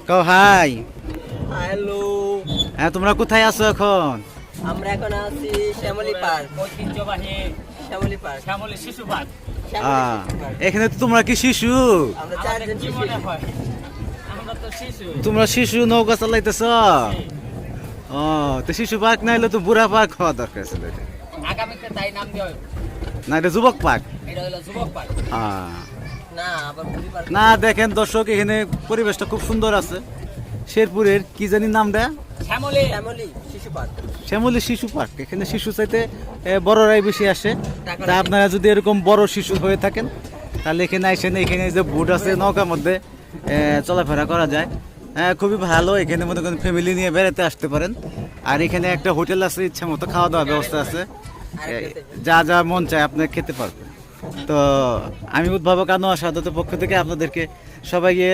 কও high. Hello, হ্যাঁ, তোমরা কোথায় আছো এখন? আমরা এখন আছি শ্যামলী পার্ক। ঐতিহ্যবাহী শ্যামলী পার্ক, শ্যামলী শিশু পার্ক। এখানে তো তোমরা কি শিশু? আমরা আমাদের চারজন কি শিশু। মনে হয় আমরা তো শিশু। তোমরা শিশু নৌকা চালাইতেছ? ও, তো শিশু পার্ক না হলে তো বুড়া পার্ক হওয়া দরকার ছিল এটা। আগামীতে তাই নাম দেওয়া হবে। না, এটা যুবক পার্ক। এটা হলো যুবক পার্ক। না, আবার বুড়ি পার্ক। না, দেখেন দর্শক, এখানে পরিবেশটা খুব সুন্দর আছে। শেরপুরের কি জানি নামটা? শ্যামলী শ্যামলী শিশু পার্ক। শ্যামলী শিশু পার্ক। এখানে শিশু চাইতে বড়রাই বেশি আসে। তা আপনারা যদি এরকম বড় শিশু হয়ে থাকেন তাহলে এখানে আসেন। এখানে যে বোট আছে, নৌকার মধ্যে চলাফেরা করা যায়। খুবই ভালো। এখানে মনে করেন ফ্যামিলি নিয়ে বেড়াতে আসতে পারেন। আর এখানে একটা হোটেল আছে, ইচ্ছা মতো খাওয়া দাওয়ার ব্যবস্থা আছে। যা যা মন চায় আপনি খেতে পারবেন। তো আমি উদ্ভাবক আনোয়ার সাদাতের পক্ষ থেকে আপনাদেরকে সবাইকে